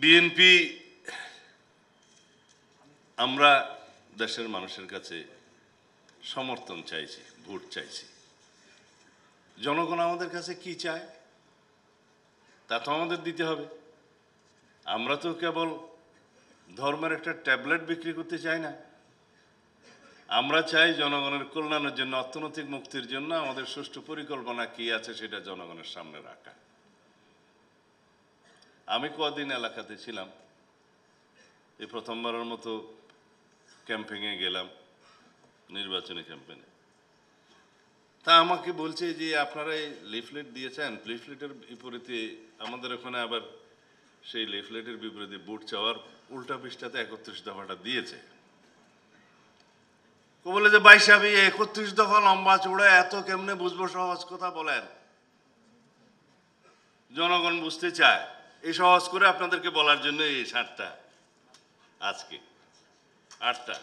BNP আমরা দেশের মানুষের কাছে সমর্থন চাইছি, ভোট চাইছি। জনগণ আমাদের কাছে কি চায় তা তো আমাদের দিতে হবে। আমরা তো কেবল ধর্মের একটা ট্যাবলেট বিক্রি করতে চাই না। আমরা চাই জনগণের কল্যাণের জন্য, অর্থনৈতিক মুক্তির জন্য আমাদের সুষ্ঠু পরিকল্পনা কি আছে সেটা জনগণের সামনে রাখা। আমি কদিন এলাকাতে ছিলাম, এই প্রথমবারের মতো ক্যাম্পেইনে গেলাম, নির্বাচনী ক্যাম্পেইনে। তা আমাকে বলছে যে আপনারা এই লিফলেট দিয়েছেন, লিফলেটের বিপরীতে আমাদের ওখানে আবার সেই লিফলেটের বিপরীতে ভোট চাওয়ার উল্টা পৃষ্ঠাতে 31 দফাটা দিয়েছে। বলে যে ভাই সাহেব, 31 দফা লম্বা চূড়া এত কেমনে বুঝবো, সহজ কথা বলেন। জনগণ বুঝতে চায়, এই সহজ করে আপনাদেরকে বলার জন্য এই 7টা, আজকে 8টা,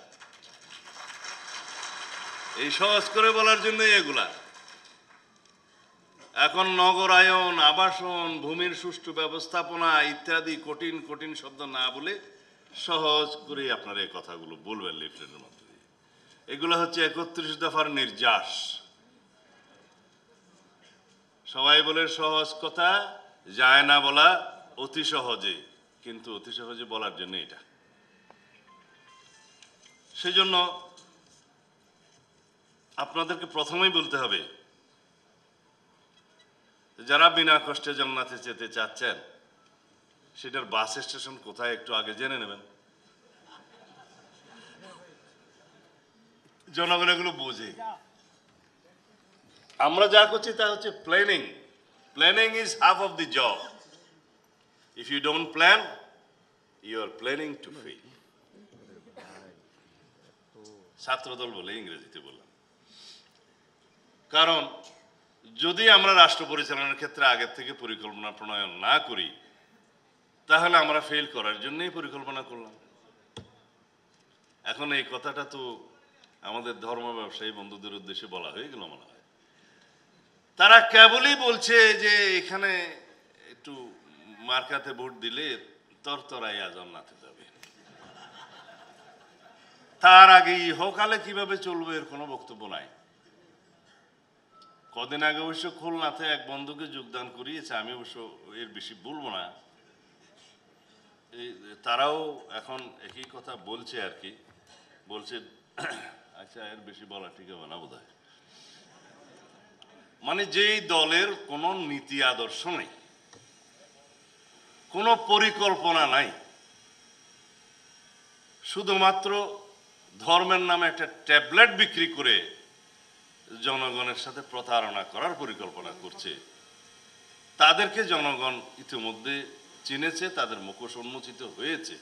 এই সহজ করে বলার জন্য এগুলা। এখন নগরায়ন, আবাসন, ভূমির সুষ্ঠু ব্যবস্থাপনা ইত্যাদি কঠিন কঠিন শব্দ না বলে সহজ করে আপনারা এই কথাগুলো বলবেন লিফলেটের মধ্যে দিয়ে। এগুলো হচ্ছে 31 দফার নির্যাস। সবাই বলে সহজ কথা যায় না বলা অতি সহজে, কিন্তু অতি সহজে বলার জন্য এটা। সেজন্য আপনাদেরকে প্রথমেই বলতে হবে, যারা বিনা কষ্টে জান্নাতে যেতে চাচ্ছেন সেটার বাস স্টেশন কোথায় একটু আগে জেনে নেবেন। জনগণ এগুলো বোঝে। আমরা যা করছি তা হচ্ছে planning. Planning is half of the job. If you don't plan, you are planning to fail. ছাত্রদল বলে ইংরেজিতে বললাম। কারণ যদি আমরা রাষ্ট্র পরিচালনার ক্ষেত্রে আগের থেকে পরিকল্পনা প্রণয়ন না করি, তাহলে আমরা ফেল করার জন্যই পরিকল্পনা করলাম। এখন এই কথাটা তো আমাদের ধর্ম ব্যবসায়ী বন্ধুদের উদ্দেশ্যে বলা হয়ে গেল মনে হয়। তারা কেবলই বলছে যে এখানে একটু মার্কাতে ভোট দিলে তরতরাইয়া জান্নাতে যাবে। তার আগে ইহকালে কিভাবে চলবে এর কোনো বক্তব্য নাই। কদিন আগে অবশ্য খুলনাতে এক বন্ধুকে যোগদান করিয়েছে, আমি অবশ্য এর বেশি বলবো না। তারাও এখন একই কথা বলছে আর কি, বলছে আচ্ছা এর বেশি বলা ঠিক হবে না বোধহয়। মানে যেই দলের কোনো নীতি আদর্শ নেই, কোনো পরিকল্পনা নাই, শুধুমাত্র ধর্মের নামে একটা ট্যাবলেট বিক্রি করে জনগণের সাথে প্রতারণা করার পরিকল্পনা করছে, তাদেরকে জনগণ ইতিমধ্যে চিনেছে, তাদের মুখোশ উন্মোচিত হয়েছে।